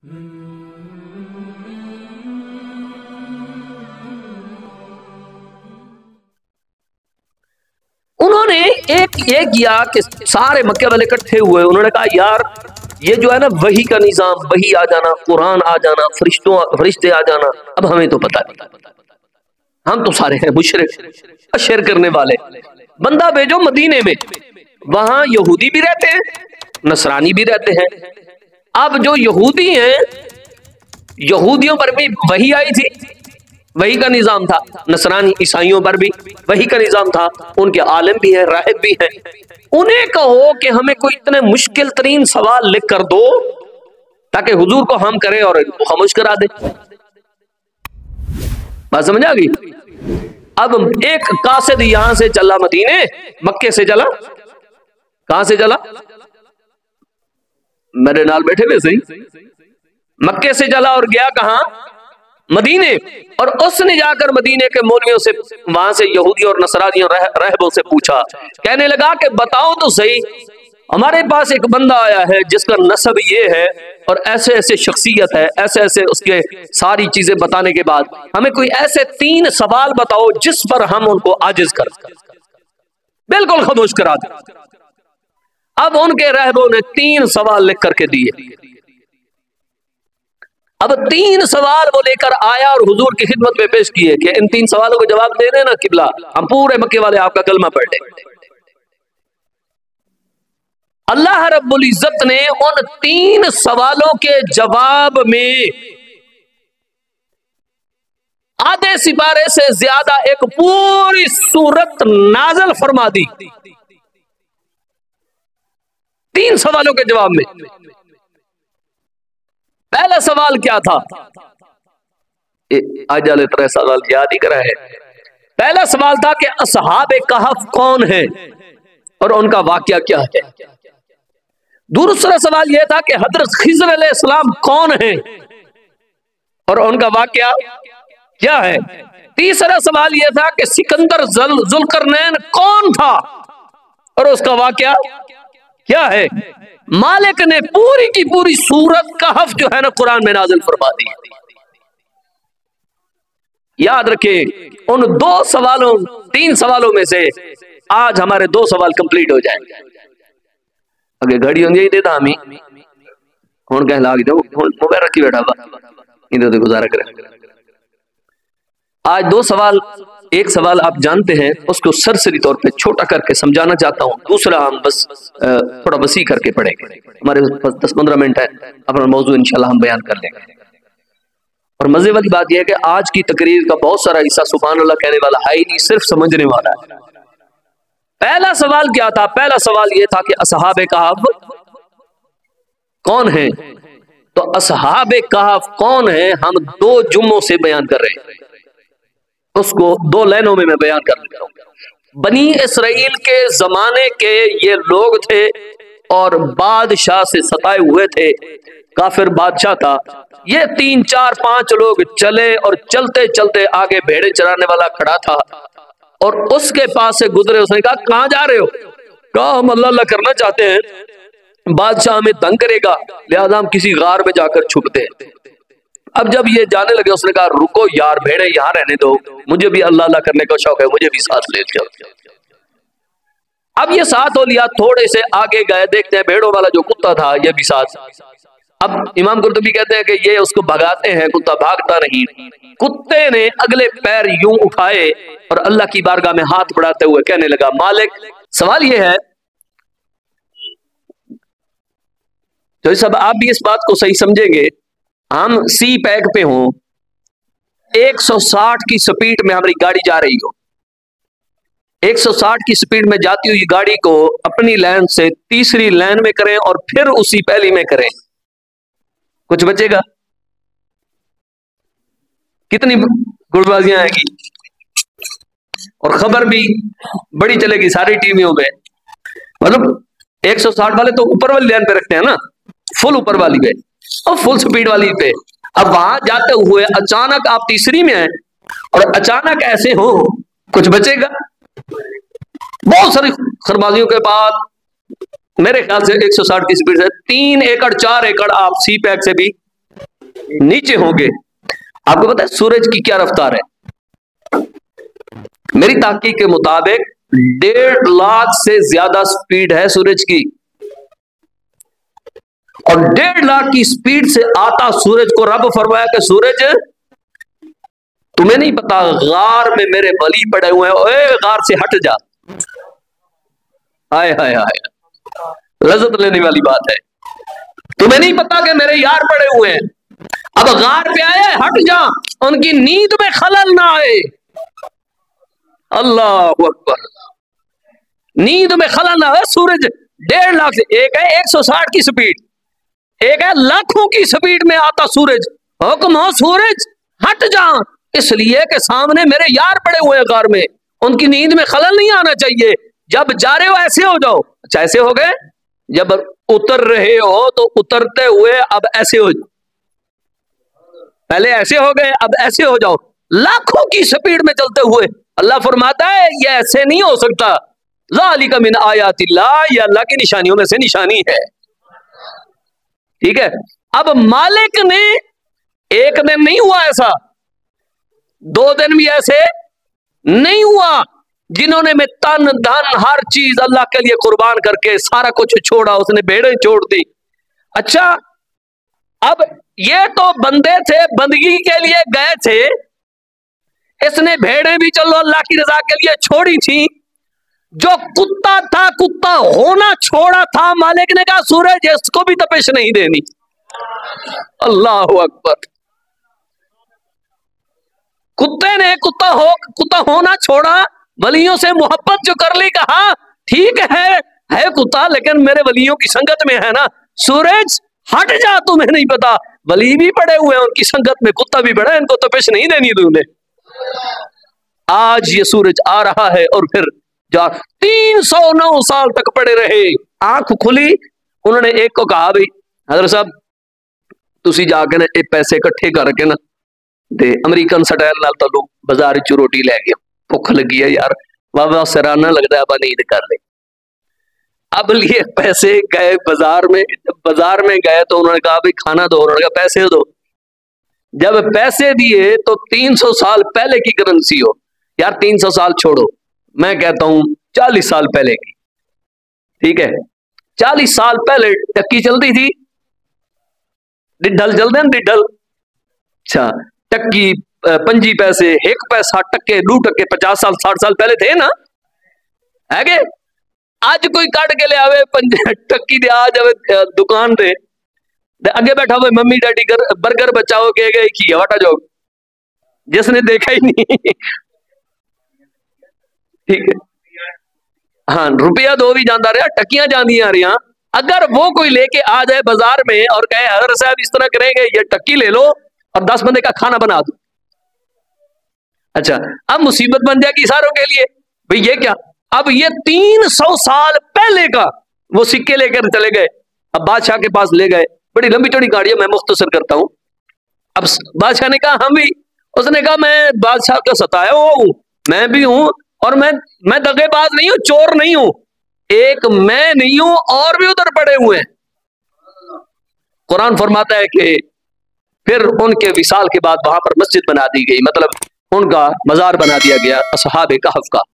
उन्होंने एक ये किया कि सारे मक्के वाले इकट्ठे हुए, उन्होंने कहा यार ये जो है ना वही का निजाम, वही आ जाना, कुरान आ जाना, फरिश्ते आ जाना, अब हमें तो पता नहीं, हम तो सारे हैं मुशरिक शेर करने वाले, बंदा भेजो मदीने में, वहां यहूदी भी रहते हैं, नसरानी भी रहते हैं। अब जो यहूदी हैं, यहूदियों पर भी वही आई थी, वही का निजाम था, नसरानी ईसाइयों पर भी वही का निजाम था, उनके आलिम भी हैं, राहिब भी हैं। उन्हें कहो कि हमें कोई इतने मुश्किल तरीन सवाल लिख कर दो ताकि हुजूर को हम करें और इनको खामोश करा दे। बात समझ आ गई? अब एक कासिद यहां से चला मदीने, मक्के से चला, कहां से चला, मेरे नाल बैठे हुए सही, मक्के से चला और गया कहां, मदीने। और उसने जाकर मदीने के मौलवियों से, वहां से यहूदी और नसरानियों रहबों से पूछा, कहने लगा कि बताओ तो सही, हमारे पास एक बंदा आया है जिसका नसब ये है और ऐसे ऐसे शख्सियत है, ऐसे ऐसे उसके सारी चीजें बताने के बाद हमें कोई ऐसे 3 सवाल बताओ जिस पर हम उनको आजिज कर, बिल्कुल खामोश करा दे। अब उनके रहबों ने 3 सवाल लिख करके दिए। अब 3 सवाल वो लेकर आया और हुजूर की खिदमत में पेश किए कि इन 3 सवालों को जवाब दे देना किबला, हम पूरे मक्के वाले आपका कलमा पढ़ लें। अल्लाह रब्बुल इज्जत ने उन 3 सवालों के जवाब में आधे सिपारे से ज्यादा एक पूरी सूरत नाज़िल फरमा दी 3 सवालों के जवाब में। पहला सवाल क्या था, आज वाले 3 सवाल याद ही करा है। पहला सवाल था कि असहाबे कहफ कौन है और उनका वाकया क्या है। दूसरा सवाल यह था कि हजरत खिज़र अलैहिस्सलाम कौन है और उनका वाकया क्या है। तीसरा सवाल यह था कि सिकंदर जुल्करनैन कौन था और उसका वाकया क्या है। मालिक ने पूरी की पूरी सूरत कहफ जो है ना कुरान में नाज़िल फरमा दी। याद रखें उन 2 सवालों 3 सवालों में से आज हमारे 2 सवाल कंप्लीट हो जाएंगे। अगे घड़ी होंगे ही देता हमें कौन कह लाग दो मोबाइल रखी बैठा इधर गुजारा करें। आज 2 सवाल, एक सवाल आप जानते हैं उसको सरसरी तौर पे छोटा करके समझाना चाहता हूं, दूसरा हम बस थोड़ा वसी करके पढ़ेंगे। हमारे पास 10-15 मिनट है, अपना मौजू इंशाल्लाह हम बयान कर लेंगे। और मजे वाली बात यह है कि आज की तकरीर का बहुत सारा हिस्सा सुभान अल्लाह कहने वाला है ही नहीं, सिर्फ समझने वाला है। पहला सवाल क्या था, पहला सवाल यह था कि असहाबे कहफ कौन है। तो असहाबे कहफ कौन है हम 2 जुम्मों से बयान कर रहे हैं, उसको 2 लाइनों में मैं बयान कर रहा हूं। बनी इसराइल के जमाने के ये लोग थे और बादशाह से सताए हुए थे, काफिर बादशाह था। ये 3, 4, 5 लोग चले और चलते चलते आगे भेड़े चराने वाला खड़ा था और उसके पास से गुजरे। उसने कहा कहां जा रहे हो। कहा हम अल्लाह अल्लाह करना चाहते हैं, बादशाह हमें तंग करेगा, लिहाजा हम किसी गार में जाकर छुपते हैं। अब जब ये जाने लगे उसने कहा रुको यार भेड़े यहां रहने दो, मुझे भी अल्लाह अल्लाह करने का शौक है, मुझे भी साथ ले चलो। अब ये साथ हो लिया, थोड़े से आगे गए, देखते हैं भेड़ों वाला जो कुत्ता था ये भी साथ। अब इमाम कुर्तुबी कहते हैं कि ये उसको भगाते हैं, कुत्ता भागता नहीं। कुत्ते ने अगले पैर यूं उठाए और अल्लाह की बारगाह में हाथ बढ़ाते हुए कहने लगा मालिक, सवाल ये है, तो सब आप भी इस बात को सही समझेंगे, हम सी पैक पे हों, 160 की स्पीड में हमारी गाड़ी जा रही हो, 160 की स्पीड में जाती हुई गाड़ी को अपनी लाइन से तीसरी लाइन में करें और फिर उसी पहली में करें, कुछ बचेगा? कितनी गुड़बाजियां आएगी और खबर भी बड़ी चलेगी सारी टीवियों में। मतलब 160 वाले तो ऊपर वाली लाइन पे रखते हैं ना, फुल ऊपर वाली पे और फुल स्पीड वाली पे। अब वहां जाते हुए अचानक आप तीसरी में हैं और अचानक ऐसे हो, कुछ बचेगा? बहुत सारी खरबाजियों के बाद मेरे ख्याल से 160 की स्पीड से 3 एकड़ 4 एकड़ आप सी पैक से भी नीचे होंगे। आपको पता है सूरज की क्या रफ्तार है? मेरी ताकीक के मुताबिक 1.5 लाख से ज्यादा स्पीड है सूरज की, और 1.5 लाख की स्पीड से आता सूरज को रब फरमाया कि सूरज तुम्हें नहीं पता गार में मेरे वली पड़े हुए हैं, ओए गार से हट जा। हाय हाय हाय, लज्जत लेने वाली बात है। तुम्हें नहीं पता कि मेरे यार पड़े हुए हैं, अब गार पे आए, हट जा, उनकी नींद में खलल ना आए। अल्लाह अकबर, नींद में खलल ना आए। सूरज 1.5 लाख से, एक है 160 की स्पीड, एक है लाखों की स्पीड में आता सूरज। हुक्म हो सूरज हट जा, इसलिए कि सामने मेरे यार पड़े हुए हैं गार में, उनकी नींद में खलल नहीं आना चाहिए। जब जा रहे हो ऐसे हो जाओ। अच्छा ऐसे हो गए, जब उतर रहे हो तो उतरते हुए अब ऐसे हो जाओ, पहले ऐसे हो गए अब ऐसे हो जाओ, लाखों की स्पीड में चलते हुए। अल्लाह फरमाता है ये ऐसे नहीं हो सकता, ज़ालिका मिन आयातिल्लाह, ये अल्लाह की निशानियों में से निशानी है। ठीक है, अब मालिक ने एक दिन नहीं हुआ ऐसा, 2 दिन भी ऐसे नहीं हुआ, जिन्होंने में तन धन हर चीज अल्लाह के लिए कुर्बान करके सारा कुछ छोड़ा, उसने भेड़ें छोड़ दी। अच्छा अब ये तो बंदे थे, बंदगी के लिए गए थे, इसने भेड़ें भी चलो अल्लाह की रजा के लिए छोड़ी थी। जो कुत्ता था, कुत्ता होना छोड़ा था, मालिक ने कहा सूरज इसको भी तपिश नहीं देनी। अल्लाह अकबर, कुत्ते ने कुत्ता होना छोड़ा, वलियों से मोहब्बत जो कर ली, कहा ठीक है कुत्ता लेकिन मेरे वलियों की संगत में है ना, सूरज हट जा, तुम्हें नहीं पता वली भी पड़े हुए हैं उनकी संगत में, कुत्ता भी पड़ा है, इनको तपिश नहीं देनी तुमने। आज ये सूरज आ रहा है और फिर 309 साल तक पड़े रहे। आंख खुली, उन्होंने एक को कहा भाई हजरत साहब तुसी जाके ना ये पैसे इकट्ठे करके ना ते अमरीकन स्टाइल नाल तू बाजार चू रोटी लै गया, भुख लगी है यार, बाबा सराहना लगता है, अब नींद कर ले। अब लिए पैसे, गए बाजार में, जब बाजार में गए तो उन्होंने कहा भाई खाना दो, उन्होंने कहा पैसे दो। जब पैसे दिए तो 300 साल पहले की करेंसी हो यार, 300 साल छोड़ो, मैं कहता हूं 40 साल पहले की, ठीक है 40 साल पहले टक्की चलती थी, डिड्ढल चलते हैं डिड्ढल। अच्छा टक्की 5 पैसे, 1 पैसा, टक्के 2 टक्के 50 साल 60 साल पहले थे ना, है के? आज कोई काट के ले आवे टक्की दे, आ जावे दुकान पे, अगे बैठा हुआ मम्मी डैडी बर्गर बचाओ के गए की वाटा जोग, जिसने देखा ही नहीं। ठीक है, हाँ रुपया दो भी जाता रहा, टक्कियां जानी आ रही। अगर वो कोई लेके आ जाए बाजार में और कहे हजरत साहब इस तरह करेंगे, ये टक्की ले लो और 10 बंदे का खाना बना दो। अच्छा अब मुसीबत बन जाएगी सारों के लिए, भाई ये क्या? अब ये 300 साल पहले का वो सिक्के लेकर चले गए, अब बादशाह के पास ले गए, बड़ी लंबी चौड़ी गाड़ी है, मैं मुख्तसर करता हूं। अब बादशाह ने कहा हम भी, उसने कहा मैं बादशाह का सताया हुआ हूं, मैं भी हूं, और मैं दगेबाज नहीं हूं, चोर नहीं हूं, एक मैं नहीं हूं और भी उधर पड़े हुए हैं। कुरान फरमाता है कि फिर उनके विसाल के बाद वहां पर मस्जिद बना दी गई, मतलब उनका मजार बना दिया गया असहाबे कहफ का।